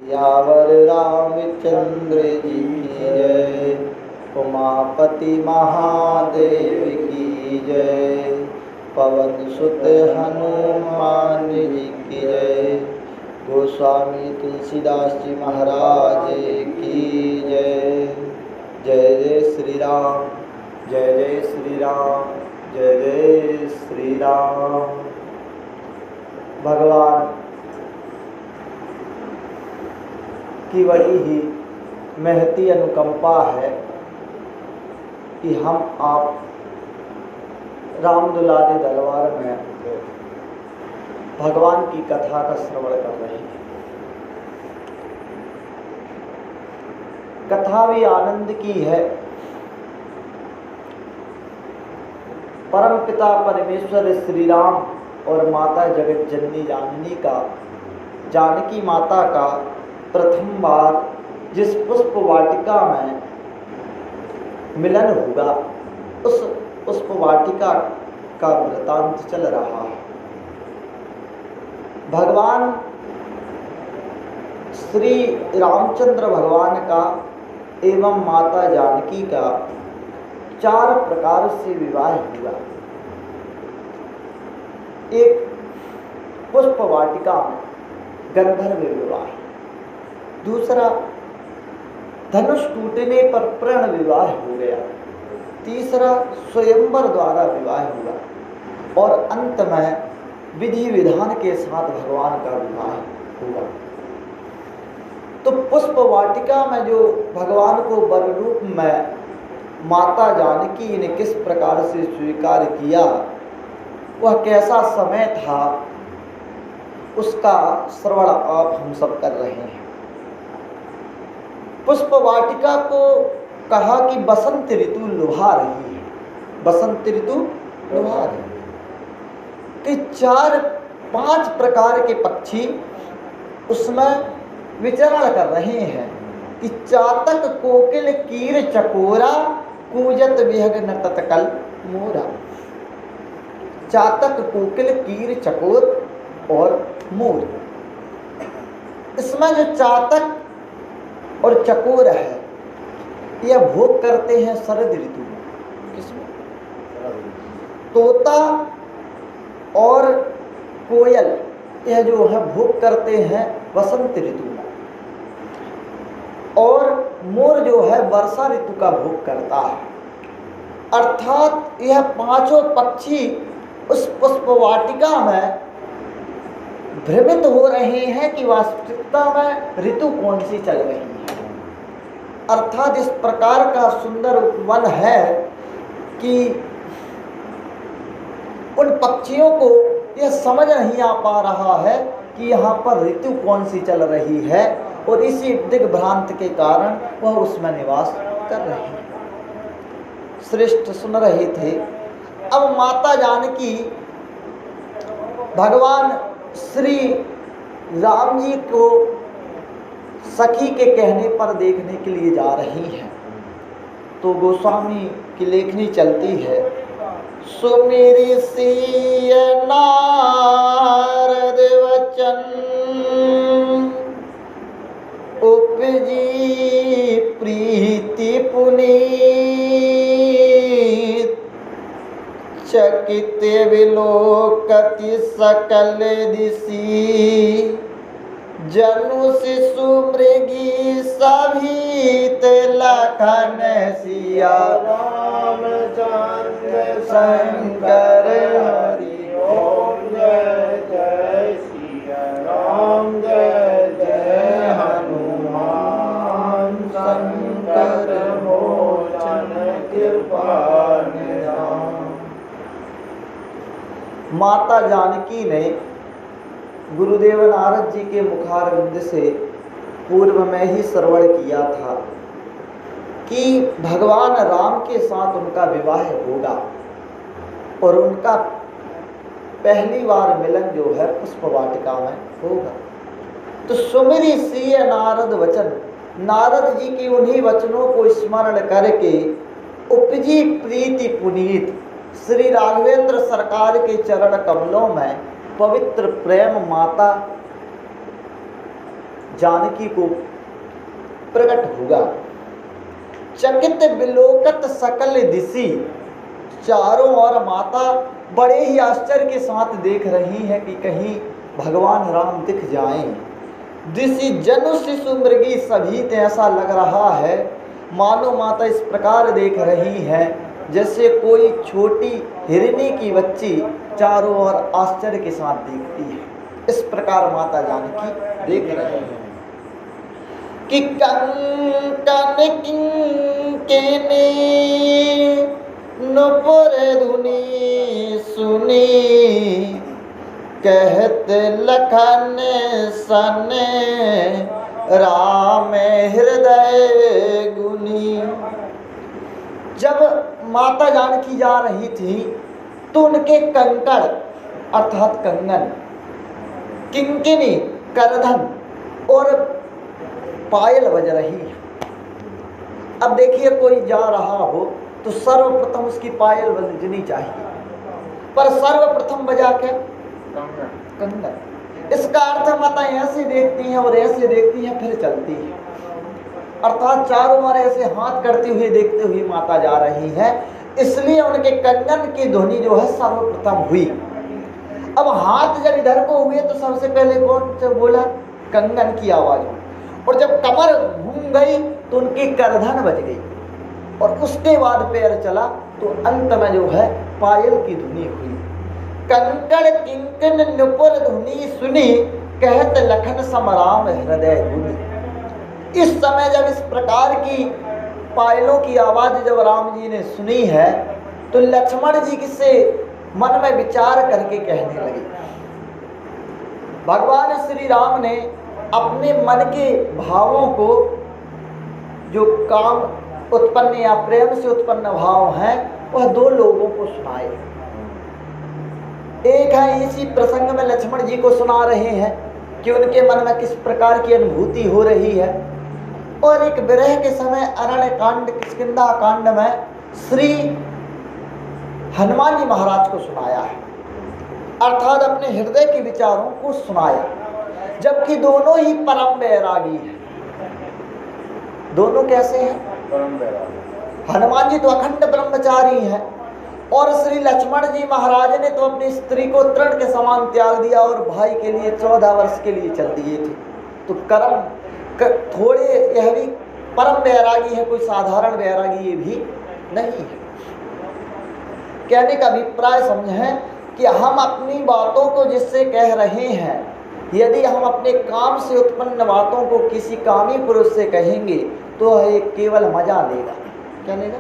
यावर रामचंद्र जी की जय, उमापति महादेव की जय, पवन सुत हनुमान जी की जय, गोस्वामी तुलसीदास जी महाराज की जय। जय जय श्री राम, जय जय श्री राम, जय जय श्री राम। भगवान की बड़ी ही महती अनुकंपा है कि हम आप राम दुलारे दरबार में भगवान की कथा का श्रवण कर रहे हैं। कथा भी आनंद की है। परम पिता परमेश्वर श्री राम और माता जगत जननी जानकी माता का प्रथम बार जिस पुष्प वाटिका में मिलन होगा, उस पुष्प वाटिका का वृतांत चल रहा है। भगवान श्री रामचंद्र भगवान का एवं माता जानकी का 4 प्रकार से विवाह हुआ। एक पुष्प वाटिका में गंधर्व विवाह, दूसरा धनुष टूटने पर प्रण विवाह हो गया, तीसरा स्वयंवर द्वारा विवाह हुआ और अंत में विधि विधान के साथ भगवान का विवाह हुआ। तो पुष्प वाटिका में जो भगवान को वर रूप में माता जानकी ने किस प्रकार से स्वीकार किया, वह कैसा समय था, उसका श्रवण आप हम सब कर रहे हैं। पुष्प वाटिका को कहा कि बसंत ऋतु लुभा रही है, बसंत ऋतु लुभा रही है कि 4-5 प्रकार के पक्षी उसमें विचरण कर रहे हैं कि चातक कोकिल कीर चकोरा कूजत विहग तत्कल मोरा। चातक कोकिल कीर चकोर और मोर, इसमें जो चातक और चकोर है यह भोग करते हैं शरद ऋतु में। किसमें? तोता और कोयल यह जो है भोग करते हैं वसंत ऋतु में, और मोर जो है वर्षा ऋतु का भोग करता है। अर्थात यह 5 पक्षी उस पुष्प वाटिका में भ्रमित हो रहे हैं कि वास्तविकता में ऋतु कौन सी चल रही है। अर्थात इस प्रकार का सुंदर उपवन है कि उन पक्षियों को यह समझ नहीं आ पा रहा है कि यहाँ पर ऋतु कौन सी चल रही है, और इसी दिग्भ्रांत के कारण वह उसमें निवास कर रहे हैं। श्रेष्ठ सुन रहे थे। अब माता जानकी भगवान श्री राम जी को सखी के कहने पर देखने के लिए जा रही हैं। तो गोस्वामी की लेखनी चलती है, सुमिरि सिय नारद वचन उपजी प्रीति पुनीत, चकित विलोकति सकल दिशि, जनु शिशु मृगी सभीत लखन सिया रामचंद्र शंकर हरि ओम। जय जय सिया राम, जय जय हनुमान, शंकर मोचन कृपा निधान। माता जानकी ने गुरुदेव नारद जी के मुखारविंद से पूर्व में ही श्रवण किया था कि भगवान राम के साथ उनका विवाह होगा और उनका पहली बार मिलन जो है पुष्प वाटिका में होगा। तो सुमिरि सिय नारद वचन, नारद जी की उन्हीं वचनों को स्मरण करके उपजी प्रीति पुनीत, श्री राघवेंद्र सरकार के चरण कमलों में पवित्र प्रेम माता जानकी को प्रकट होगा। चकित विलोकत सकल दिशि, चारों ओर माता बड़े ही आश्चर्य के साथ देख रही है कि कहीं भगवान राम दिख जाएं। दिशि जनु शिशु मृगी सभी ते ऐसा लग रहा है मानो माता इस प्रकार देख रही है जैसे कोई छोटी हिरनी की बच्ची चारों ओर आश्चर्य के साथ देखती है। इस प्रकार माता जानकी देख रही है कि कंकन किंकिनी नुपुर धुनी सुनी, कहत लखन सन राम हृदय गुनी। जब माता जानकी जा रही थी तो उनके कंकड़ अर्थात कंगन, किंकिनी करधन और पायल बज रही है। अब देखिए कोई जा रहा हो तो सर्वप्रथम उसकी पायल बजनी चाहिए, पर सर्वप्रथम बजा क्या? कंगन। इसका अर्थ माता ऐसे देखती हैं और ऐसे देखती हैं फिर चलती है, अर्थात चारों ओर ऐसे हाथ करते हुए देखते हुए माता जा रही है, इसलिए उनके कंगन की ध्वनि जो है सर्वप्रथम हुई। अब हाथ जब इधर को हुए तो सबसे पहले कौन से बोला? कंगन की आवाज हुई, और जब कमर घूम गई तो उनकी करधन बज गई, और उसके बाद पैर चला तो अंत में जो है पायल की ध्वनि हुई। कंकड़ किंकन नुपुर ध्वनि सुनी, कहत लखन सम राम हृदय गुनी। इस समय जब इस प्रकार की पायलों की आवाज जब राम जी ने सुनी है तो लक्ष्मण जी किससे मन में विचार करके कहने लगे। भगवान श्री राम ने अपने मन के भावों को, जो काम उत्पन्न या प्रेम से उत्पन्न भाव हैं, वह दो लोगों को सुनाए। एक है इसी प्रसंग में लक्ष्मण जी को सुना रहे हैं कि उनके मन में किस प्रकार की अनुभूति हो रही है, और एक विरह के समय अरण्य कांड किष्किंधा कांड में श्री हनुमान जी महाराज को सुनाया है, अर्थात अपने हृदय के विचारों को सुनाया, जबकि दोनों ही परम वैरागी हैं। दोनों कैसे हैं? परम वैरागी। हनुमान जी तो अखंड ब्रह्मचारी हैं, और श्री लक्ष्मण जी महाराज ने तो अपनी स्त्री को तृण के समान त्याग दिया और भाई के लिए 14 वर्ष के लिए चल दिए थे। तो कर्म थोड़े यह भी परम वैरागी है, कोई साधारण वैरागी ये भी नहीं है। कहने का अभिप्राय समझें कि हम अपनी बातों को जिससे कह रहे हैं, यदि हम अपने काम से उत्पन्न बातों को किसी कामी पुरुष से कहेंगे तो वह केवल मजा लेगा। क्या लेगा?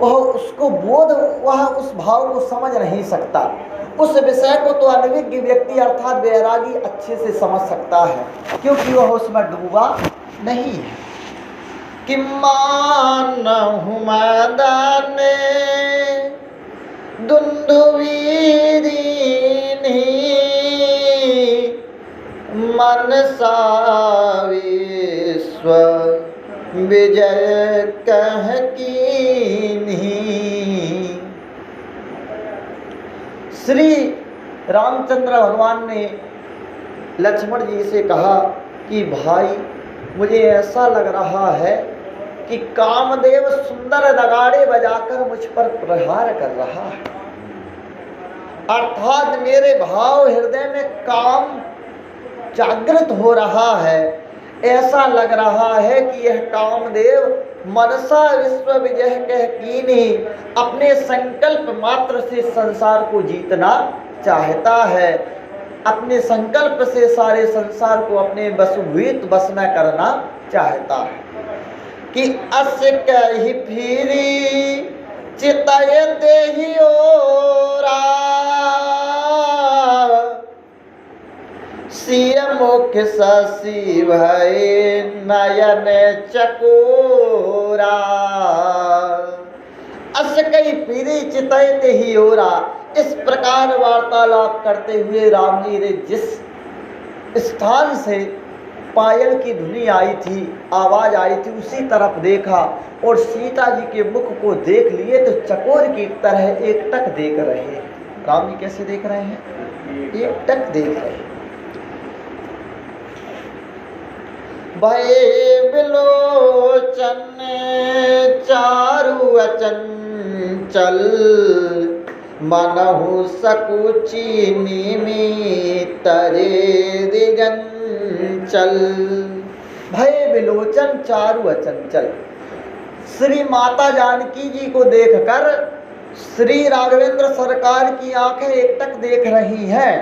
वह उसको बोध, वह उस भाव को समझ नहीं सकता। उस विषय को तो अनभिज्ञ व्यक्ति अर्थात वैरागी अच्छे से समझ सकता है, क्योंकि वह उसमें डूबा नहीं है। कि मानहु मदने दुंदुवीरिनी मनसा विश्व विजय कह कीन्ही। श्री रामचंद्र भगवान ने लक्ष्मण जी से कहा कि भाई मुझे ऐसा लग रहा है कि कामदेव सुंदर नगाड़े बजाकर मुझ पर प्रहार कर रहा है, अर्थात मेरे भाव हृदय में काम जागृत हो रहा है। ऐसा लग रहा है कि यह कामदेव मनसा विश्व विजय कह कीन्ही, अपने संकल्प मात्र से संसार को जीतना चाहता है, अपने संकल्प से सारे संसार को अपने वशभूत बस में करना चाहता है। कि अस कही फिरी चितय देहि ओरा, सिय मुख शशि भय नयन चकोरा। अस कही फिरी चितय देहि ओरा, इस प्रकार वार्तालाप करते हुए राम जी ने जिस स्थान से पायल की धुनी आई थी, आवाज आई थी, उसी तरफ देखा और सीता जी के मुख को देख लिए तो चकोर की तरह एकटक देख रहे हैं। राम जी कैसे देख रहे हैं? एकटक देख रहे हैं। भये बिलोचन चारु अचंचल मनहु सकुची निमित रे दिगंचल। भय बिलोचन चारु अचंचल। श्री माता जानकी जी को देखकर श्री राघवेंद्र सरकार की आंखें एकटक देख रही हैं।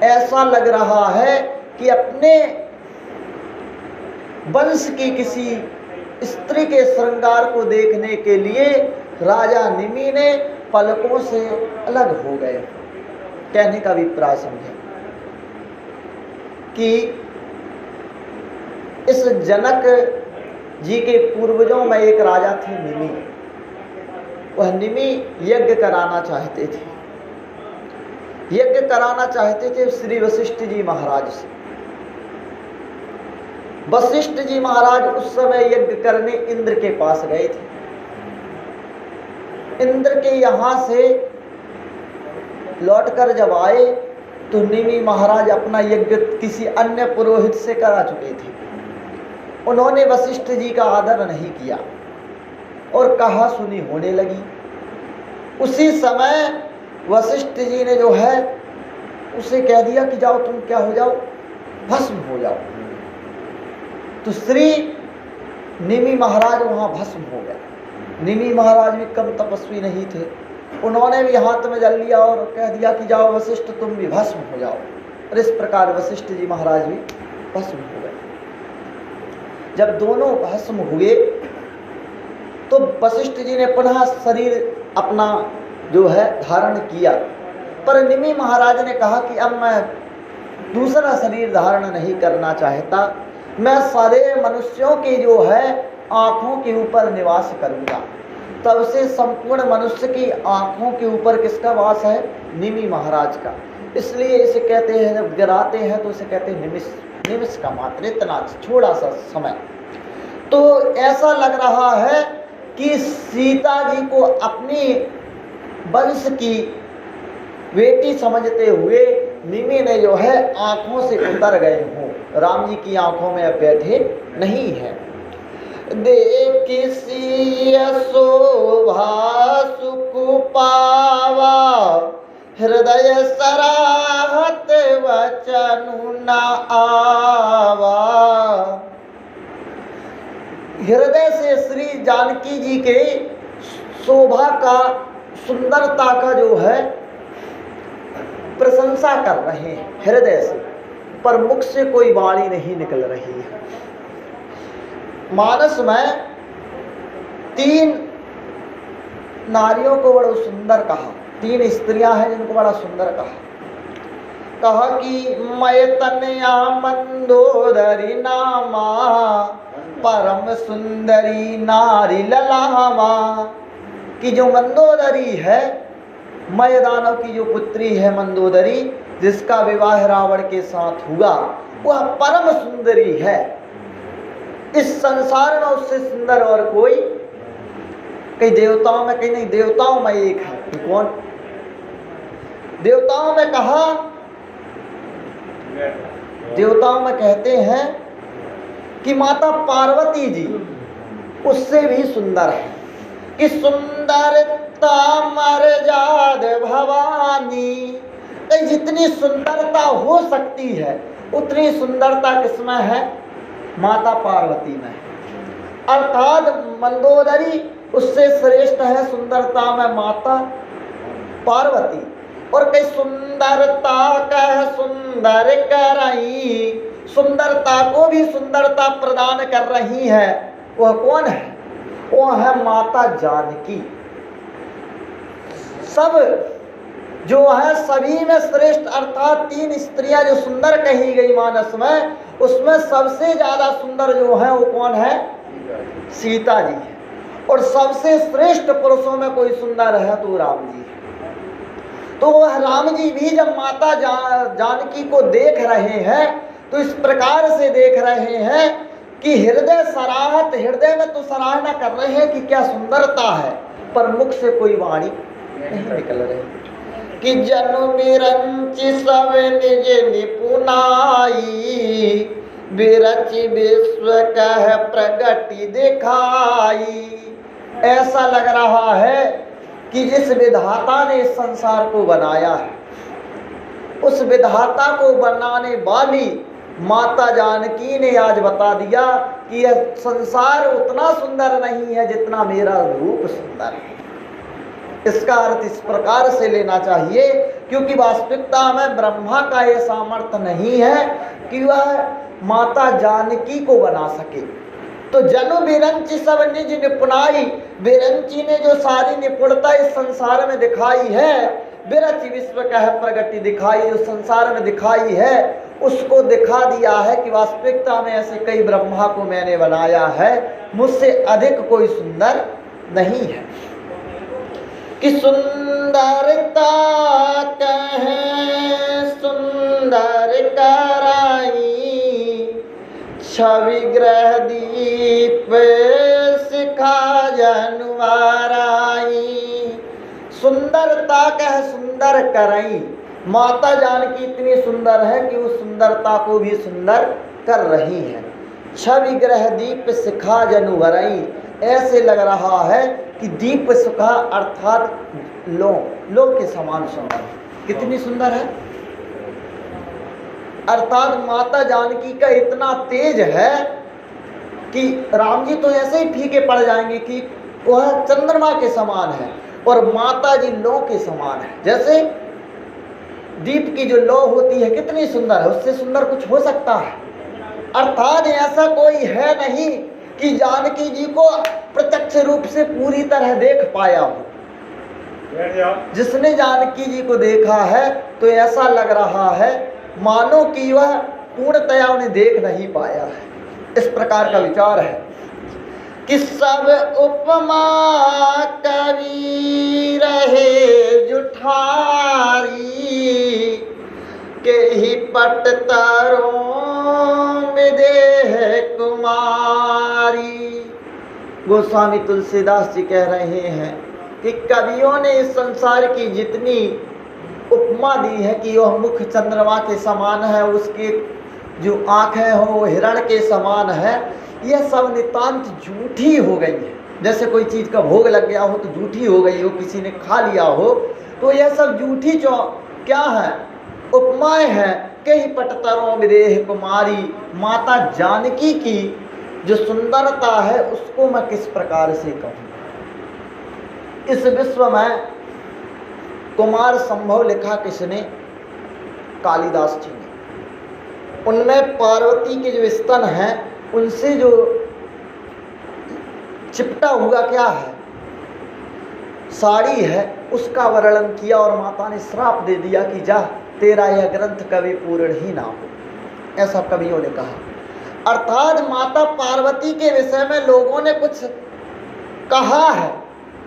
ऐसा लग रहा है कि अपने वंश की किसी स्त्री के श्रृंगार को देखने के लिए राजा निमि ने पलकों से अलग हो गए। कहने का अभिप्राय समझे कि इस जनक जी के पूर्वजों में एक राजा थे निमि। वह निमि यज्ञ कराना चाहते थे। यज्ञ कराना चाहते थे श्री वशिष्ठ जी महाराज से। वशिष्ठ जी महाराज उस समय यज्ञ करने इंद्र के पास गए थे। इंद्र के यहाँ से लौटकर जब आए तो निमि महाराज अपना यज्ञ किसी अन्य पुरोहित से करा चुके थे। उन्होंने वशिष्ठ जी का आदर नहीं किया और कहा सुनी होने लगी। उसी समय वशिष्ठ जी ने जो है उसे कह दिया कि जाओ तुम क्या हो जाओ, भस्म हो जाओ। तो श्री निमि महाराज वहाँ भस्म हो गए। निमि महाराज भी कम तपस्वी नहीं थे। उन्होंने भी हाथ में जल लिया और कह दिया कि जाओ वशिष्ठ तुम भी भस्म हो जाओ। और इस प्रकार वशिष्ठ जी महाराज भी भस्म हो गए। जब दोनों भस्म हुए तो वशिष्ठ जी ने पुनः शरीर अपना जो है धारण किया। पर निमि महाराज ने कहा कि अब मैं दूसरा शरीर धारण नहीं करना चाहता, मैं सारे मनुष्यों की जो है आँखों के ऊपर निवास करूँगा। तब से संपूर्ण मनुष्य की आँखों के ऊपर किसका वास है? निमि महाराज का। इसलिए इसे कहते हैं, जब गिराते हैं तो इसे कहते हैं निमिष। निमिष का मात्र इतना छोटा सा समय। तो ऐसा लग रहा है कि सीता जी को अपनी वंश की बेटी समझते हुए निमि ने जो है आँखों से उतर गए हों, राम जी की आँखों में अब बैठे नहीं हैं। देखिसी शोभा सुख पावा हृदय सराहत वचनु न आवा। हृदय से श्री जानकी जी के शोभा का, सुंदरता का जो है प्रशंसा कर रहे हैं हृदय से, पर मुख से कोई वाणी नहीं निकल रही है। मानस में 3 नारियों को बड़ा सुंदर कहा, 3 स्त्रियां हैं जिनको बड़ा सुंदर कहा कि मैं तनया मंदोदरी नामा परम सुंदरी नारी ललामा। कि जो मंदोदरी है, मय दानव की जो पुत्री है मंदोदरी, जिसका विवाह रावण के साथ हुआ, वह परम सुंदरी है। इस संसार में उससे सुंदर और कोई, कई देवताओं में, कहीं नहीं, देवताओं में एक है। तो कौन? देवताओं में कहा, देवताओं में कहते हैं कि माता पार्वती जी उससे भी सुंदर है। कि सुंदरता मर्याद भवानी, जितनी सुंदरता हो सकती है उतनी सुंदरता किसमें है? माता पार्वती में। अर्थात मंदोदरी उससे श्रेष्ठ है सुंदरता में माता पार्वती। और कई सुंदरता कह सुंदर करई, सुंदरता को भी सुंदरता प्रदान कर रही है। वह कौन है? वह है माता जानकी। सब जो है सभी में श्रेष्ठ, अर्थात 3 स्त्रियां जो सुंदर कही गई मानस में, उसमें सबसे ज्यादा सुंदर जो है वो कौन है? सीता जी है। और सबसे श्रेष्ठ पुरुषों में कोई सुंदर है तो राम जी है। तो वह राम जी भी जब माता जानकी को देख रहे हैं तो इस प्रकार से देख रहे हैं कि हृदय सराहत, हृदय में तो सराहना कर रहे हैं कि क्या सुंदरता है, पर मुख से कोई वाणी नहीं निकल रही। कि जनु बिरंचि सब निज निपुनाई, विरच विश्व कह प्रगति दिखाई। ऐसा लग रहा है कि जिस विधाता ने इस संसार को बनाया है, उस विधाता को बनाने वाली माता जानकी ने आज बता दिया कि यह संसार उतना सुंदर नहीं है जितना मेरा रूप सुंदर है। इसका अर्थ इस प्रकार से लेना चाहिए, क्योंकि वास्तविकता में ब्रह्मा का यह सामर्थ्य नहीं है कि वह माता जानकी को बना सके। तो जनु बिरंची सब निज निपुणाई, बिरंची ने जो सारी निपुणता इस संसार में दिखाई है, विरच विश्व कह प्रगति दिखाई, जो संसार में दिखाई है उसको दिखा दिया है कि वास्तविकता में ऐसे कई ब्रह्मा को मैंने बनाया है, मुझसे अधिक कोई सुंदर नहीं है। कि सुंदरता कहे सुंदर कराई, छवि ग्रह दीप सिखा जनवाराई। सुंदरता कह सुंदर करई, माता जानकी इतनी सुंदर है कि उस सुंदरता को भी सुंदर कर रही है। छवि ग्रह दीप सिखा जनुवरई, ऐसे लग रहा है कि दीप सुखा अर्थात लो के समान सुंदर। कितनी सुंदर है, अर्थात माता जानकी का इतना तेज है कि राम जी तो ऐसे ही फीके पड़ जाएंगे कि वह चंद्रमा के समान है और माता जी लौ के समान है। जैसे दीप की जो लौ होती है कितनी सुंदर है, उससे सुंदर कुछ हो सकता है? अर्थात ऐसा कोई है नहीं कि जानकी जी को प्रत्यक्ष रूप से पूरी तरह देख पाया हो। जिसने जानकी जी को देखा है तो ऐसा लग रहा है मानो कि वह पूर्णतया उन्हें देख नहीं पाया है। इस प्रकार का विचार है कि सब उपमा कवि रहे जुठारी, के ही पट तरों विदेह कुमारी। गोस्वामी तुलसीदास जी कह रहे हैं कि कवियों ने इस संसार की जितनी उपमा दी है कि वह मुख चंद्रमा के समान है, उसके जो आँखें हो वो हिरण के समान है, यह सब नितांत झूठी हो गई है। जैसे कोई चीज़ का भोग लग गया हो तो झूठी हो गई हो, किसी ने खा लिया हो तो यह सब झूठी क्या है, उपमाएं हैं। कई पटतरों विदेह कुमारी, माता जानकी की जो सुंदरता है उसको मैं किस प्रकार से कहूँ। इस विश्व में कुमार संभव लिखा किसने? कालिदास जी ने। उनमें पार्वती के जो स्तन हैं उनसे जो चिपटा हुआ क्या है, साड़ी है, उसका वर्णन किया और माता ने श्राप दे दिया कि जा तेरा यह ग्रंथ कभी पूर्ण ही ना हो। ऐसा कवियों ने कहा। अर्थात माता पार्वती के विषय में लोगों ने कुछ कहा है,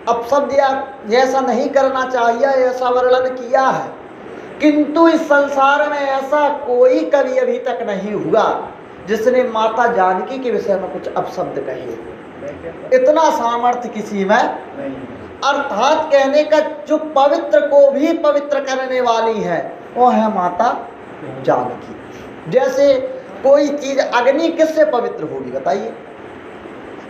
अपशब्द या जैसा नहीं करना चाहिए ऐसा वर्णन किया है, किंतु इस संसार में ऐसा कोई कवि अभी तक नहीं हुआ जिसने माता जानकी के विषय में कुछ अपशब्द कहे। इतना सामर्थ्य किसी में नहीं। अर्थात कहने का जो पवित्र को भी पवित्र करने वाली है वो है माता जानकी। जैसे कोई चीज, अग्नि किससे पवित्र होगी बताइए?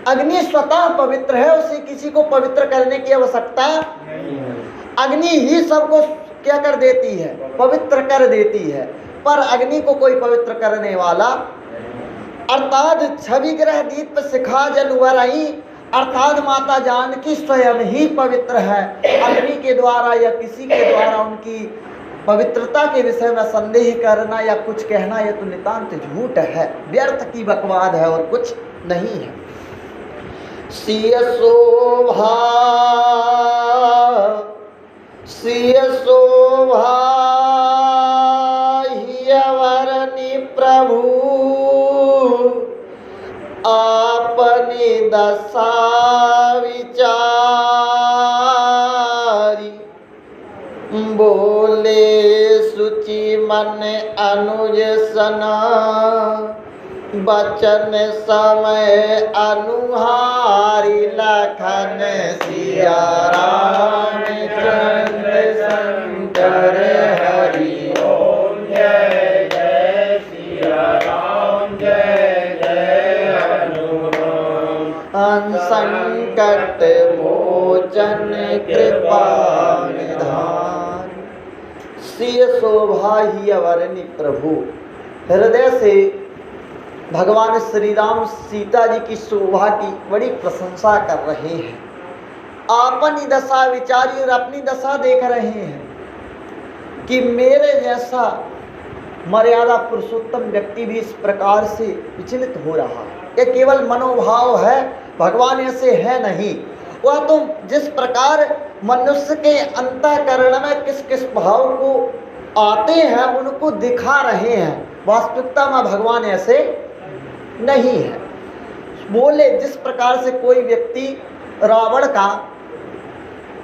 अग्नि स्वतः पवित्र है, उसे किसी को पवित्र करने की आवश्यकता नहीं है। अग्नि ही सबको क्या कर देती है? पवित्र कर देती है, पर अग्नि को कोई पवित्र करने वाला। अर्थात छवि ग्रह दीप शिखा जलवरई, अर्थात माता जानकी स्वयं ही पवित्र है। अग्नि के द्वारा या किसी के द्वारा उनकी पवित्रता के विषय में संदेह करना या कुछ कहना यह तो नितांत झूठ है, व्यर्थ की बकवाद है और कुछ नहीं है। सिय शोभा हियवरनि प्रभु, आपनी दशा विचारी, बोले सुचि मन अनुज सना, बचन समय अनुहारी, लखन सिया रामचंद्र शंकर हरि। ओम जय जय सिया राम जय जय हनुमान। संकट मोचन कृपा निधान, सिय शोभा ही अवरनि प्रभु। हृदय से भगवान श्री राम सीता जी की शोभा की बड़ी प्रशंसा कर रहे हैं। अपनी दशा विचारी और अपनी दशा देख रहे हैं कि मेरे जैसा मर्यादा पुरुषोत्तम व्यक्ति भी इस प्रकार से विचलित हो रहा है। यह केवल मनोभाव है, भगवान ऐसे है नहीं। वह तो जिस प्रकार मनुष्य के अंतःकरण में किस किस भाव को आते हैं उनको दिखा रहे हैं। वास्तविकता में भगवान ऐसे नहीं है। बोले जिस प्रकार से कोई व्यक्ति रावण का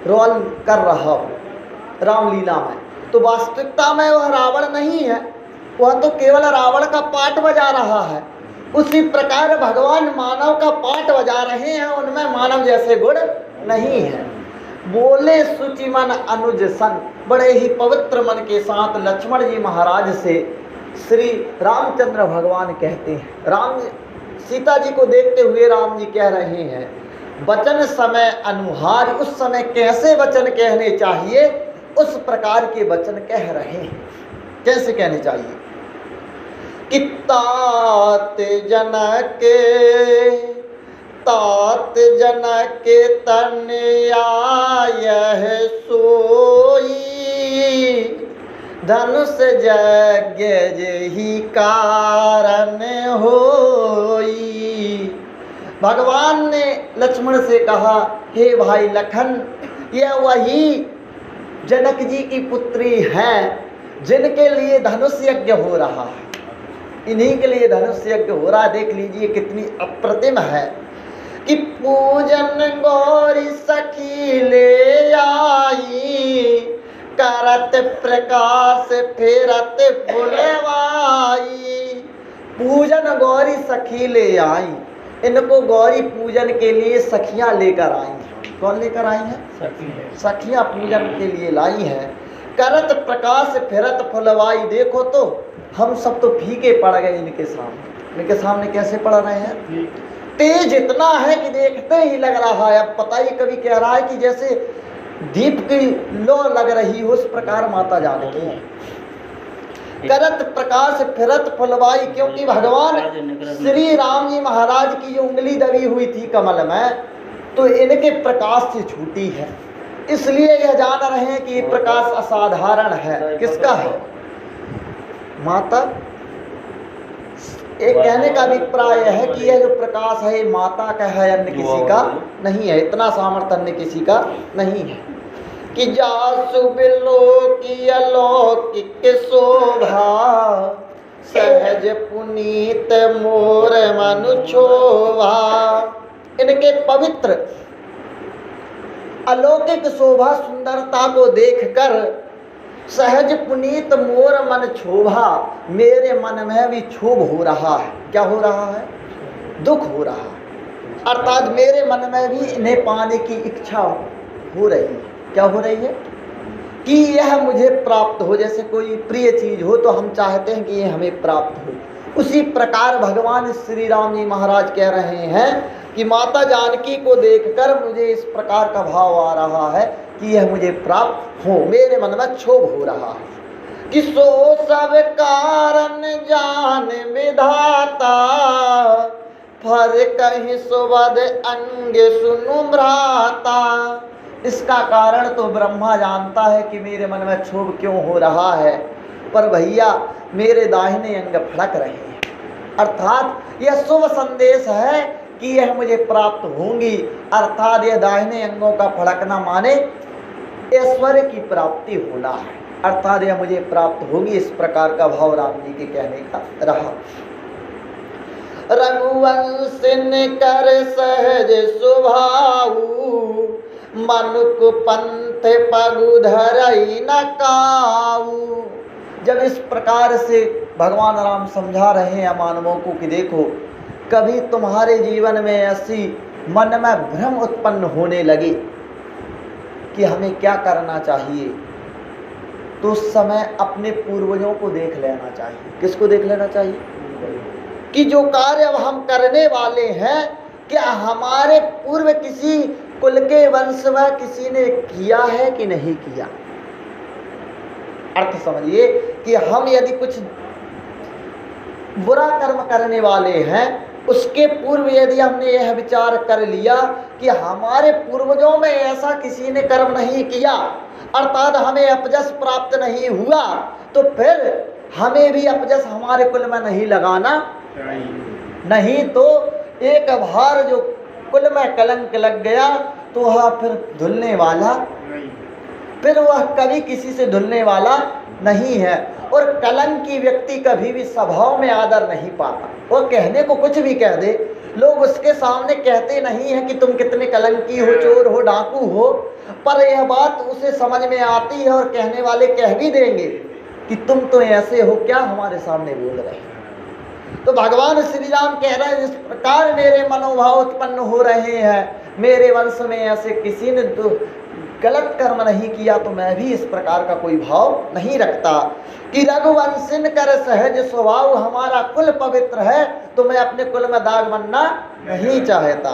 रोल कर रहा हो रामलीला में, तो वास्तविकता में वह रावण नहीं है, वह तो केवल रावण का पाठ बजा रहा है। उसी प्रकार भगवान मानव का पाठ बजा रहे हैं, उनमें मानव जैसे गुण नहीं है। बोले सुचि मन अनुज सन, बड़े ही पवित्र मन के साथ लक्ष्मण जी महाराज से श्री रामचंद्र भगवान कहते हैं। राम सीता जी को देखते हुए राम जी कह रहे हैं, वचन समय अनुहार, उस समय कैसे वचन कहने चाहिए उस प्रकार के वचन कह रहे हैं। कैसे कहने चाहिए कि तात जनक तन आयह सोई, धनुष यज्ञ जहि कारण होई। भगवान ने लक्ष्मण से कहा, हे भाई लखन, यह वही जनक जी की पुत्री हैं जिनके लिए धनुष यज्ञ हो रहा है। इन्हीं के लिए धनुष यज्ञ हो रहा है। देख लीजिए कितनी अप्रतिम है कि पूजन गौरी सखी ले आई, करत प्रकाश फेरत फुलवाई। पूजन गौरी सखी ले आई, इनको गौरी पूजन के लिए सखियां लेकर आई हैं। कौन लेकर आई हैं? सखियां पूजन के लिए लाई हैं। करत प्रकाश फिरत फुलवाई। देखो तो हम सब तो फीके पड़ गए इनके सामने कैसे पड़ रहे हैं? तेज इतना है कि देखते ही लग रहा है। अब पता ही कभी कह रहा है कि जैसे दीप की लो लग रही हो, उस प्रकार माता जानकी है। करत प्रकाश फिरत फुलवाई, क्योंकि भगवान श्री राम जी महाराज की जो उंगली दबी हुई थी कमल में, तो इनके प्रकाश से छूटी है। इसलिए यह जान रहे हैं कि ये प्रकाश असाधारण है। किसका है? माता। एक कहने का अभिप्राय है कि यह जो प्रकाश है माता का है, अन्य किसी का नहीं है। इतना सामर्थ्य अन्य किसी का नहीं है कि जासु बिलोकी अलौकिक शोभा, सहज पुनीत मोर मनु शोभा। इनके पवित्र अलौकिक शोभा सुंदरता को देखकर सहज पुनीत मोर मन क्षोभा, मेरे मन में भी क्षोभ हो रहा है। क्या हो रहा है? दुख हो रहा है। अर्थात मेरे मन में भी इन्हें पाने की इच्छा हो रही है। क्या हो रही है? कि यह मुझे प्राप्त हो। जैसे कोई प्रिय चीज हो तो हम चाहते हैं कि यह हमें प्राप्त हो। उसी प्रकार भगवान श्री राम जी महाराज कह रहे हैं कि माता जानकी को देखकर मुझे इस प्रकार का भाव आ रहा है कि यह मुझे प्राप्त हो। मेरे मन में क्षोभ हो रहा है कि सो सब कारण जान विधाता, फर कहीं सुबद अंग सुनु भ्राता। इसका कारण तो ब्रह्मा जानता है कि मेरे मन में क्षोभ क्यों हो रहा है, पर भैया मेरे दाहिने अंग फड़क रहे हैं। अर्थात यह शुभ संदेश है कि यह मुझे प्राप्त होंगी। अर्थात यह दाहिने अंगों का फड़कना माने ऐश्वर्य की प्राप्ति होना है। अर्थात यह मुझे प्राप्त होगी। इस प्रकार का भाव राम जी के कहने का रहा। रघुवंश कर सहज सुभाऊ, मनुक पंथ पगु धरई न काऊ। जब इस प्रकार से भगवान राम समझा रहे हैं मानवों को कि देखो, कभी तुम्हारे जीवन में ऐसी मन में भ्रम उत्पन्न होने लगे कि हमें क्या करना चाहिए, तो उस समय अपने पूर्वजों को देख लेना चाहिए। किसको देख लेना चाहिए? कि जो कार्य अब हम करने वाले हैं, क्या हमारे पूर्व किसी कुल के वंश में किसी ने किया है कि नहीं किया। अर्थ समझिए कि हम यदि कुछ बुरा कर्म करने वाले हैं, उसके पूर्व यदि हमने यह विचार कर लिया कि हमारे पूर्वजों में ऐसा किसी ने कर्म नहीं किया, अर्थात हमें अपजस प्राप्त नहीं हुआ, तो फिर हमें भी अपजस हमारे कुल में नहीं लगाना। नहीं तो एक बार जो कुल में कलंक लग गया तो वह फिर धुलने वाला, फिर वह कभी किसी से धुलने वाला नहीं है। और कलंकी व्यक्ति कभी भी स्वभाव में आदर नहीं पाता। वो कहने को कुछ भी कह दे, लोग उसके सामने कहते नहीं है कि तुम कितने कलंकी हो, चोर हो, डाकू हो, पर यह बात उसे समझ में आती है और कहने वाले कह भी देंगे कि तुम तो ऐसे हो, क्या हमारे सामने बोल रहे हैं। तो भगवान श्री राम कह रहे हैं, जिस प्रकार मेरे मनोभाव उत्पन्न हो रहे हैं, मेरे वंश में ऐसे किसी ने तो गलत कर्म नहीं किया, तो मैं भी इस प्रकार का कोई भाव नहीं रखता कि रघुवंशिन कर सहज स्वभाव, हमारा कुल पवित्र है तो मैं अपने कुल में दाग बनना नहीं चाहता।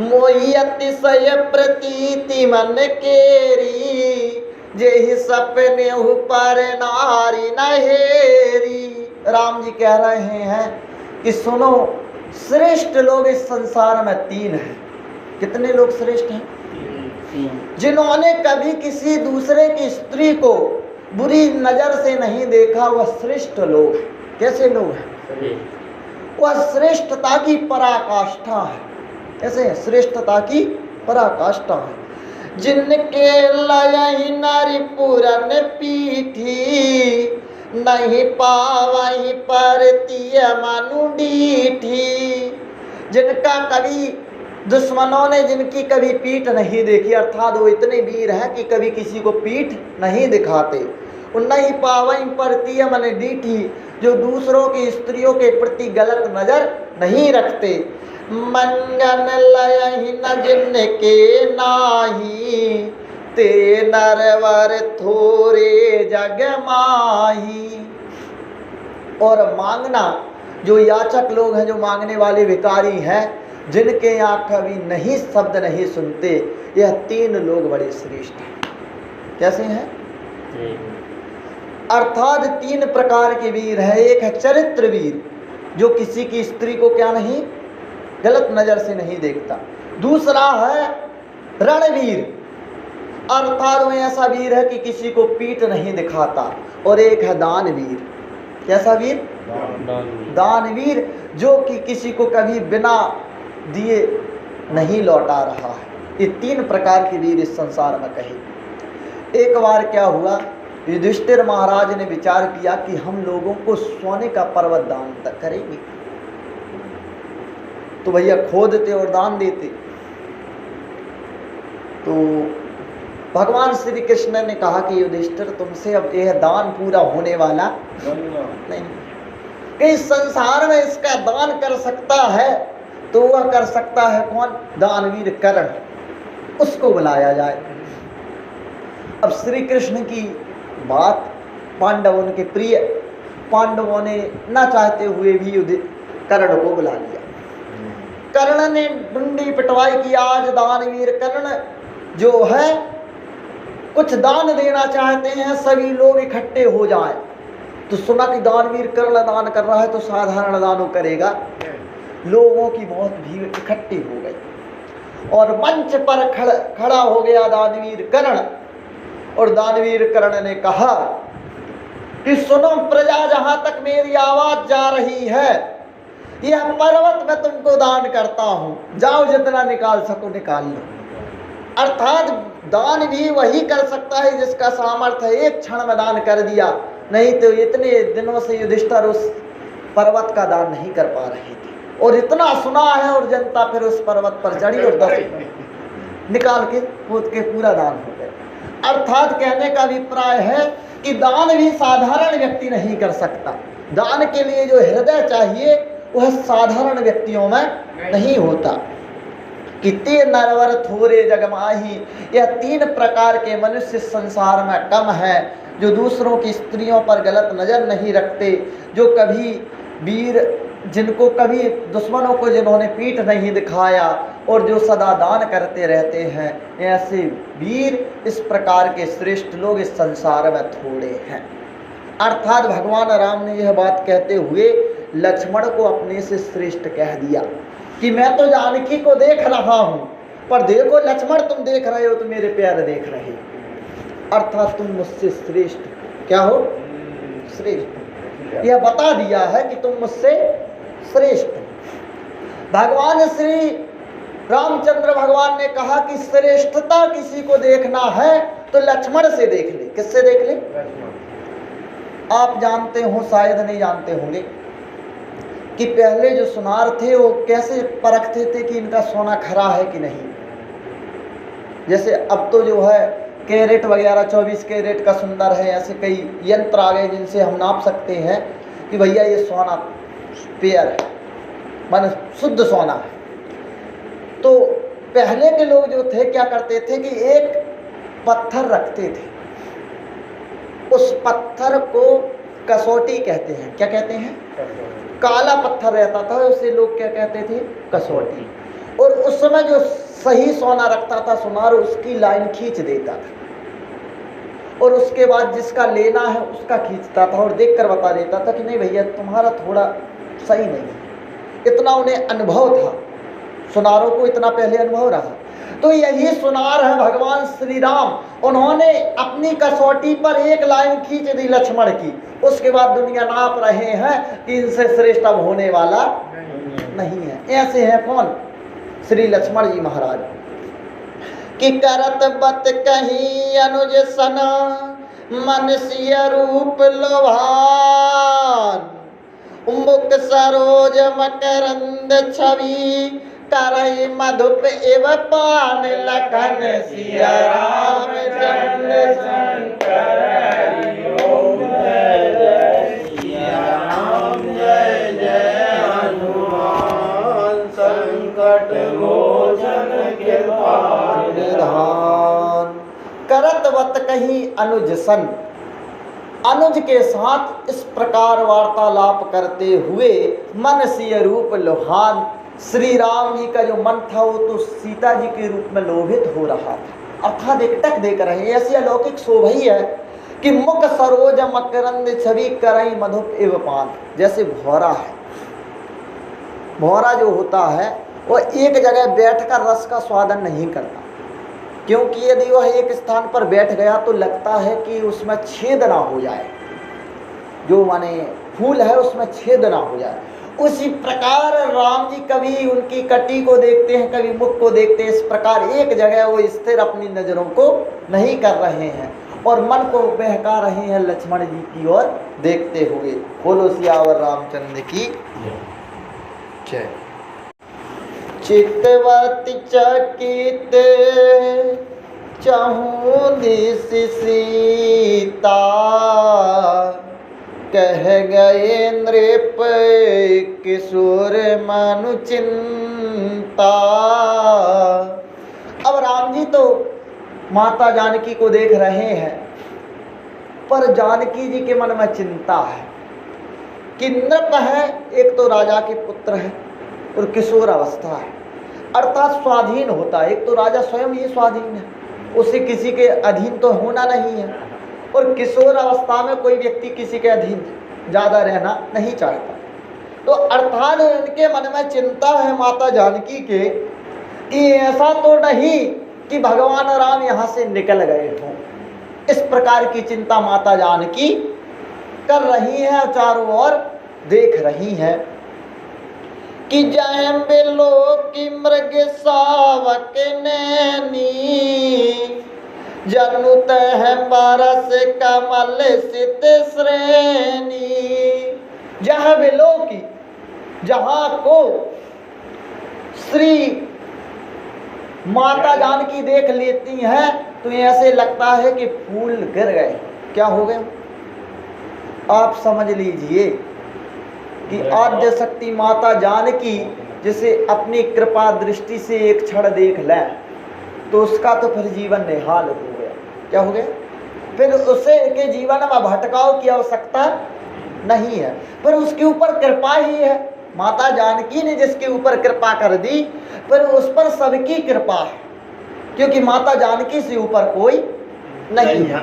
मोहि अतिशय प्रतीति मन केरी, जेहि सपने पर नारी नहेरी। राम जी कह रहे हैं कि सुनो, श्रेष्ठ लोग इस संसार में तीन हैं। कितने लोग श्रेष्ठ हैं? जिन्होंने कभी किसी दूसरे की स्त्री को बुरी नजर से नहीं देखा, वह श्रेष्ठ लोग हैं। कैसे लोग हैं? वह श्रेष्ठता की पराकाष्ठा है। कैसे है? श्रेष्ठता की पराकाष्ठा है। जिनके लयहि नारी पूरन पीठी, नहीं पावहि परतीय मनु डीठी। जिनका कभी दुश्मनों ने जिनकी कभी पीठ नहीं देखी, अर्थात वो इतने वीर हैं कि कभी किसी को पीठ नहीं दिखाते। नहीं पावई परतीय मन डीठी, जो दूसरों की स्त्रियों के प्रति गलत नजर नहीं रखते। मंगन लयहि न जिनके नाही, ते नरवर थोरे जग माही। और मांगना, जो याचक लोग हैं, जो मांगने वाले भिखारी हैं, जिनके यहाँ कभी नहीं शब्द नहीं सुनते, यह तीन लोग बड़े श्रेष्ठ हैं। कैसे हैं? अर्थात तीन प्रकार के वीर हैं। एक है चरित्र वीर, जो किसी की स्त्री को क्या नहीं, गलत नजर से नहीं देखता। दूसरा है रणवीर, अर्थात वो ऐसा वीर है कि किसी को पीठ नहीं दिखाता। और एक है दानवीर। कैसा वीर? दानवीर, जो कि किसी को कभी बिना दिए नहीं लौटा रहा है। ये तीन प्रकार के वीर इस संसार में कहे। एक बार क्या हुआ, युधिष्ठिर महाराज ने विचार किया कि हम लोगों को सोने का पर्वत दान करेंगे, तो भैया खोदते और दान देते। तो भगवान श्री कृष्ण ने कहा कि युधिष्ठिर, तुमसे अब यह दान पूरा होने वाला नहीं, कि इस संसार में इसका दान कर सकता है तो वह कर सकता है कौन? दानवीर कर्ण। उसको बुलाया जाए। अब श्री कृष्ण की बात पांडवों के प्रिय, पांडवों ने न चाहते हुए भी कर्ण को बुला लिया। कर्ण ने डंडी पिटवाई कि आज दानवीर कर्ण जो है कुछ दान देना चाहते हैं, सभी लोग इकट्ठे हो जाएं। तो सुना कि दानवीर कर्ण दान कर रहा है तो साधारण दानों करेगा। लोगों की बहुत भीड़ इकट्ठी हो गई और मंच पर खड़ा हो गया दानवीर कर्ण। और दानवीर कर्ण ने कहा कि सुनो प्रजा, जहां तक मेरी आवाज जा रही है, यह पर्वत मैं तुमको दान करता हूं, जाओ जितना निकाल सको निकाल लो। अर्थात दान भी वही कर सकता है जिसका सामर्थ्य है। एक क्षण में दान कर दिया, नहीं तो इतने दिनों से युधिष्ठिर उस पर्वत का दान नहीं कर पा रहे थे। और इतना सुना है और जनता फिर उस पर्वत पर चढ़ी और 10 निकाल के कूद के पूरा दान हो गया। अर्थात कहने का अभिप्राय है कि दान भी साधारण व्यक्ति नहीं कर सकता। दान के लिए जो हृदय चाहिए वह साधारण व्यक्तियों में नहीं होता। कितने नरवर थोरे जगमाही, यह तीन प्रकार के मनुष्य संसार में कम है, जो दूसरों की स्त्रियों पर गलत नजर नहीं रखते, जो कभी वीर जिनको कभी दुश्मनों को जिन्होंने पीठ नहीं दिखाया और जो सदा दान करते रहते हैं, ऐसे वीर इस प्रकार के श्रेष्ठ लोग इस संसार में थोड़े हैं। अर्थात भगवान राम ने यह बात कहते हुए लक्ष्मण को अपने से श्रेष्ठ कह दिया कि मैं तो जानकी को देख रहा हूँ, पर देखो लक्ष्मण तुम देख रहे हो तो मेरे प्यार देख रहे हो, अर्थात तुम मुझसे श्रेष्ठ क्या हो, श्रेष्ठ। यह बता दिया है कि तुम मुझसे श्रेष्ठ। भगवान श्री रामचंद्र भगवान ने कहा कि श्रेष्ठता किसी को देखना है तो लक्ष्मण से देख ले। किससे देख ले? आप जानते हो, शायद नहीं जानते होंगे कि पहले जो सुनार थे वो कैसे परखते थे कि इनका सोना खरा है कि नहीं। जैसे अब तो जो है कैरेट वगैरह 24 कैरेट का सुंदर है, ऐसे कई यंत्र आ गए जिनसे हम नाप सकते हैं कि भैया ये सोना पेयर है, माने शुद्ध सोना है। तो पहले के लोग जो थे क्या करते थे कि एक पत्थर रखते थे, उस पत्थर को कसौटी कहते हैं। क्या कहते हैं? काला पत्थर रहता था उसे लोग क्या कहते थे? कसौटी। और उस समय जो सही सोना रखता था सुनार, उसकी लाइन खींच देता था और उसके बाद जिसका लेना है उसका खींचता था और देखकर बता देता था कि नहीं भैया तुम्हारा थोड़ा सही नहीं है। इतना उन्हें अनुभव था, सुनारों को इतना पहले अनुभव रहा। तो यही सुनार है भगवान श्री राम, उन्होंने अपनी कसौटी पर एक लाइन खींच दी लक्ष्मण की, उसके बाद दुनिया नाप रहे हैं कि इनसे श्रेष्ठ अब होने वाला नहीं है। ऐसे हैं कौन? श्री लक्ष्मण जी महाराज। कि करत बत कहीं अनुज सना मनसिय रूप लोभान, मुख सरोज मकरंद छवि करई मधुप एव पान लखन सिया राम चंद्र शंकर हरिओम। जय जय सिया राम, जय जय हनुमान, संकट मोचन कृपा निधान। करतवत कहीं अनुज सन, अनुज के साथ इस प्रकार वार्तालाप करते हुए मन सिय रूप लोहान, श्री राम जी का जो मन था वो तो सीता जी के रूप में लोभित हो रहा था, अर्थात एकटक देख रहे हैं। ऐसी अलौकिक शोभा ही है कि मुख सरोज मकरंद छवि करई मधुप एव पान। जैसे भौरा है, भौरा जो होता है वो एक जगह बैठकर रस का स्वादन नहीं करता, क्योंकि यदि वह एक स्थान पर बैठ गया तो लगता है कि उसमें छेद ना हो जाए, जो माने फूल है उसमें छेद ना हो जाए। उसी प्रकार राम जी कभी उनकी कटी को देखते हैं, कभी मुख को देखते हैं। इस प्रकार एक जगह वो स्थिर अपनी नजरों को नहीं कर रहे हैं और मन को बहका रहे हैं लक्ष्मण जी की ओर देखते हुए। बोलो सियावर रामचंद्र की जय। चितवती चकित चहूँ दिस सीता, कह गए नृप किशोर मनु चिंता। अब राम जी तो माता जानकी को देख रहे हैं, पर जानकी जी के मन में चिंता है कि नृप है, एक तो राजा के पुत्र है और किशोर अवस्था है, अर्थात स्वाधीन होता है। एक तो राजा स्वयं ही स्वाधीन है, उसे किसी के अधीन तो होना नहीं है, और किशोर अवस्था में कोई व्यक्ति किसी के अधीन ज़्यादा रहना नहीं चाहता। तो अर्थात इनके मन में चिंता है माता जानकी के कि ऐसा तो नहीं कि भगवान राम यहाँ से निकल गए हों। इस प्रकार की चिंता माता जानकी कर रही है, चारों ओर देख रही है कि जय बिलो की मृग सावक नैनी, जनुत है बरस कमल सित श्रेणी। जहाँ बिलो की, जहाँ को श्री माता जानकी देख लेती हैं तो ऐसे लगता है कि फूल गिर गए। क्या हो गए? आप समझ लीजिए कि आद्य शक्ति माता जानकी जिसे अपनी कृपा दृष्टि से एक क्षण देख लें तो उसका तो फिर जीवन निहाल हो गया। क्या हो गया? फिर उसे के जीवन में भटकाव की आवश्यकता नहीं है, पर उसके ऊपर कृपा ही है। माता जानकी ने जिसके ऊपर कृपा कर दी, पर उस पर सबकी कृपा है, क्योंकि माता जानकी से ऊपर कोई नहीं है।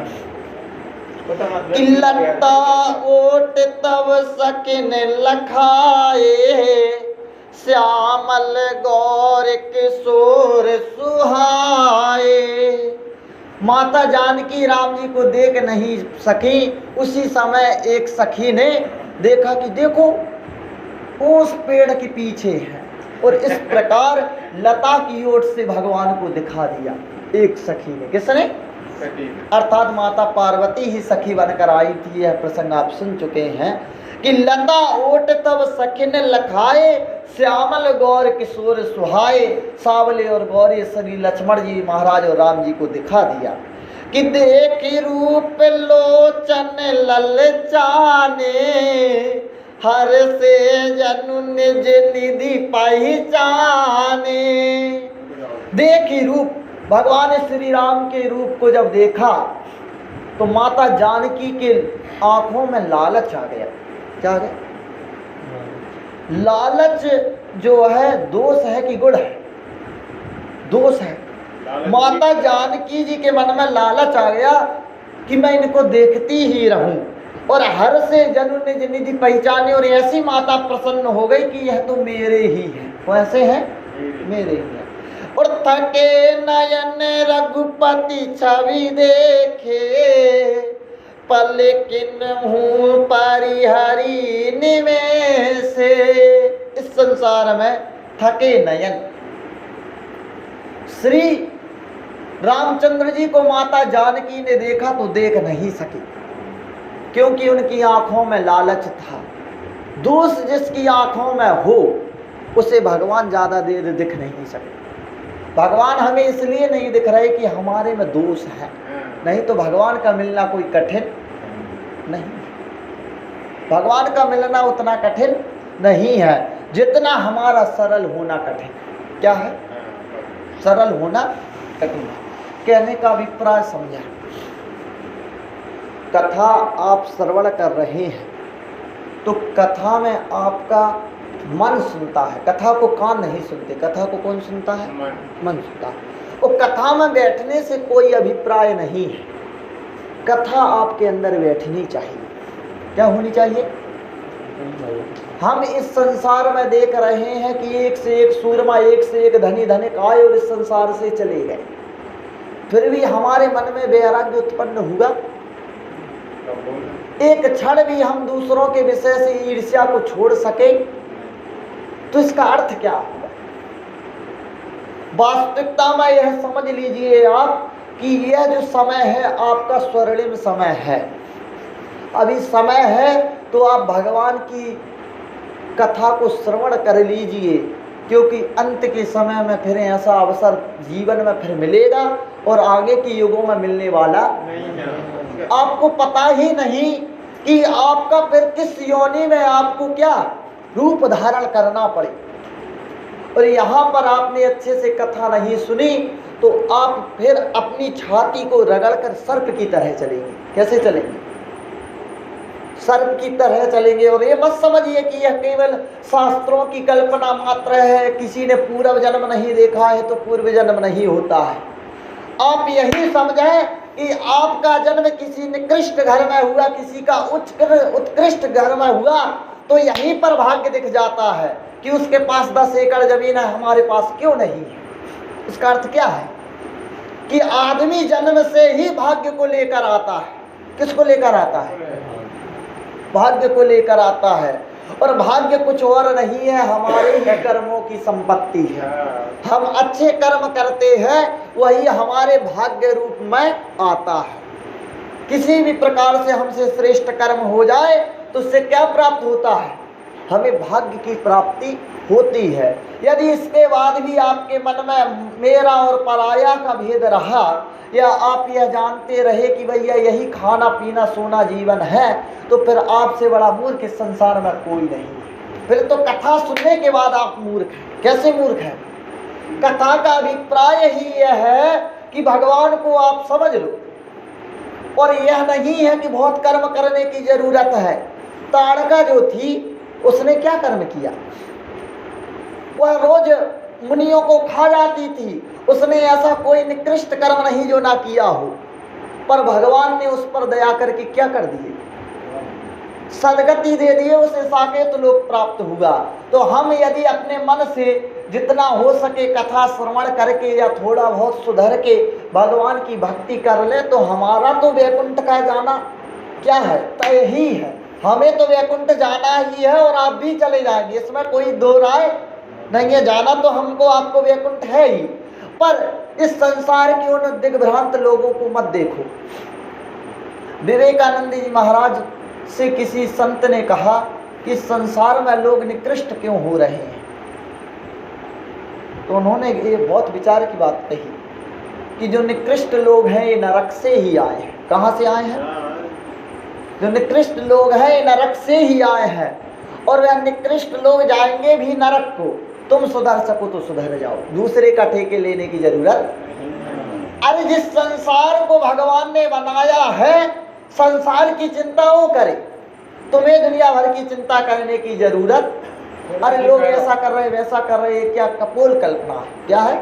कि लट्टा ओट तब सकिन लखाए, श्यामल गौर किशोर सुहाए। माता जानकी राम जी को देख नहीं सकी। उसी समय एक सखी ने देखा कि देखो उस पेड़ के पीछे है, और इस प्रकार लता की ओर से भगवान को दिखा दिया एक सखी ने। किसने? अर्थात माता पार्वती ही सखी बनकर आई थी। यह प्रसंग आप सुन चुके हैं कि लता ओट तब सखिन लखाए, श्यामल गौर किशोर सुहाए। सावले और गौरी श्री लक्ष्मण जी महाराज और राम जी को दिखा दिया कि देखी रूप लोचन ललचाने, हर से जनु निज निधि पहचाने। देखी रूप, भगवान श्री राम के रूप को जब देखा तो माता जानकी के आंखों में लालच आ गया। क्या आ गया? लालच जो है दोष है कि गुण है? दोष है। माता जानकी जी के मन में लालच आ गया कि मैं इनको देखती ही रहूं, और हर से जनु निज निधि पहचाने। और ऐसी माता प्रसन्न हो गई कि यह तो मेरे ही है। वैसे है मेरे ही है। और थके नयन रघुपति छवि देखे, पलकिन हूँ परिहरी निवेशे। इस संसार में थके नयन, श्री रामचंद्र जी को माता जानकी ने देखा तो देख नहीं सकी, क्योंकि उनकी आंखों में लालच था। दोष जिसकी आंखों में हो उसे भगवान ज्यादा देर दिख नहीं सके। भगवान हमें इसलिए नहीं दिख रहे कि हमारे में दोष है, नहीं तो भगवान का मिलना कोई कठिन नहीं। भगवान का मिलना उतना कठिन नहीं है जितना हमारा सरल होना कठिन। क्या है? सरल होना कठिन है। कहने का अभिप्राय समझा। कथा आप श्रवण कर रहे हैं तो कथा में आपका मन सुनता है। कथा को कान नहीं सुनते, कथा को कौन सुनता है? मन सुनता है। और कथा में बैठने से कोई अभिप्राय नहीं है। कथा आपके अंदर बैठनी चाहिए। क्या होनी चाहिए? हम इस संसार में देख रहे हैं कि एक से एक सूरमा, एक से एक धनी धनिक आए और इस संसार से चले गए, फिर भी हमारे मन में वैराग्य उत्पन्न हुआ? एक क्षण भी हम दूसरों के विषय से ईर्ष्या को छोड़ सके तो इसका अर्थ क्या होगा? वास्तविकता में यह समझ लीजिए आप कि यह जो समय है आपका स्वर्णिम समय है। अभी समय है तो आप भगवान की कथा को श्रवण कर लीजिए, क्योंकि अंत के समय में फिर ऐसा अवसर जीवन में फिर मिलेगा और आगे के युगों में मिलने वाला नहीं। आपको पता ही नहीं कि आपका फिर किस योनि में आपको क्या रूप धारण करना पड़े। और यहाँ पर आपने अच्छे से कथा नहीं सुनी तो आप फिर अपनी छाती को रगड़कर सर्प की तरह चलेंगे। कैसे चलेंगे? सर्प की तरह चलेंगे। और ये मत समझिए कि यह केवल शास्त्रों की कल्पना मात्र है, किसी ने पूर्व जन्म नहीं देखा है तो पूर्व जन्म नहीं होता है। आप यही समझें कि आपका जन्म किसी निकृष्ट घर में हुआ, किसी का उत्कृष्ट घर में हुआ, तो यहीं पर भाग्य दिख जाता है कि उसके पास 10 एकड़ जमीन है, हमारे पास क्यों नहीं है। इसका अर्थ क्या है कि आदमी जन्म से ही भाग्य को लेकर आता है। किसको लेकर आता है? भाग्य को लेकर आता है। और भाग्य कुछ और नहीं है, हमारे ही कर्मों की संपत्ति है। हम अच्छे कर्म करते हैं, वही हमारे भाग्य रूप में आता है। किसी भी प्रकार से हमसे श्रेष्ठ कर्म हो जाए तो उससे क्या प्राप्त होता है? हमें भाग्य की प्राप्ति होती है। यदि इसके बाद भी आपके मन में मेरा और पराया का भेद रहा, या आप यह जानते रहे कि भैया यही खाना पीना सोना जीवन है, तो फिर आपसे बड़ा मूर्ख इस संसार में कोई नहीं है। फिर तो कथा सुनने के बाद आप मूर्ख हैं। कैसे मूर्ख हैं? कथा का अभिप्राय ही यह है कि भगवान को आप समझ लो, और यह नहीं है कि बहुत कर्म करने की जरूरत है। ताड़का जो थी उसने क्या कर्म किया? वह रोज मुनियों को खा जाती थी। उसने ऐसा कोई निकृष्ट कर्म नहीं जो ना किया हो, पर भगवान ने उस पर दया करके क्या कर दिए? सदगति दे दिए, उसे साकेत लोक प्राप्त हुआ। तो हम यदि अपने मन से जितना हो सके कथा श्रवण करके या थोड़ा बहुत सुधर के भगवान की भक्ति कर ले तो हमारा तो वैकुंठ का जाना क्या है, तय ही है। हमें तो वैकुंठ जाना ही है और आप भी चले जाएंगे, इसमें कोई दो राय नहीं है। जाना तो हमको आपको वैकुंठ है ही। पर इस संसार के उन दिग्भ्रांत लोगों को मत देखो। विवेकानंद जी महाराज से किसी संत ने कहा कि संसार में लोग निकृष्ट क्यों हो रहे हैं? तो उन्होंने ये बहुत विचार की बात कही कि जो निकृष्ट लोग हैं ये नरक से ही आए हैं। कहाँ से आए हैं? जो निकृष्ट लोग हैं ये नरक से ही आए हैं, और वह निकृष्ट लोग जाएंगे भी नरक को। तुम सुधर सको तो सुधर जाओ, दूसरे का ठेके लेने की जरूरत। अरे जिस संसार को भगवान ने बनाया है, संसार की चिंता वो करे, तुम्हें दुनिया भर की चिंता करने की जरूरत। अरे लोग ऐसा कर रहे वैसा कर रहे, क्या कपोल कल्पना है? क्या है?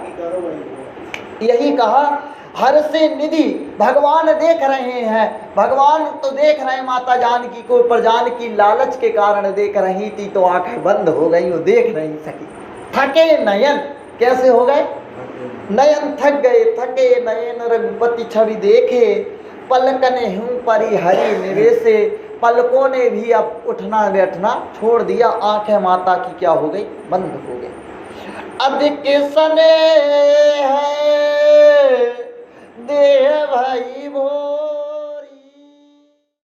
यही कहा हर से निधि भगवान देख रहे हैं। भगवान तो देख रहे हैं माता जानकी को, पर जानकी लालच के कारण देख रही थी तो आंखें बंद हो गई, वो देख नहीं सकी। थके नयन, कैसे हो गए? नयन थक गए। थके नयन रघुपति छवि देखे, पलकने हूँ परी हरि निवेशे। पलकों ने भी अब उठना बैठना छोड़ दिया, आंखें माता की क्या हो गई? बंद हो गई। अधिक स्नेह है देह भाई भो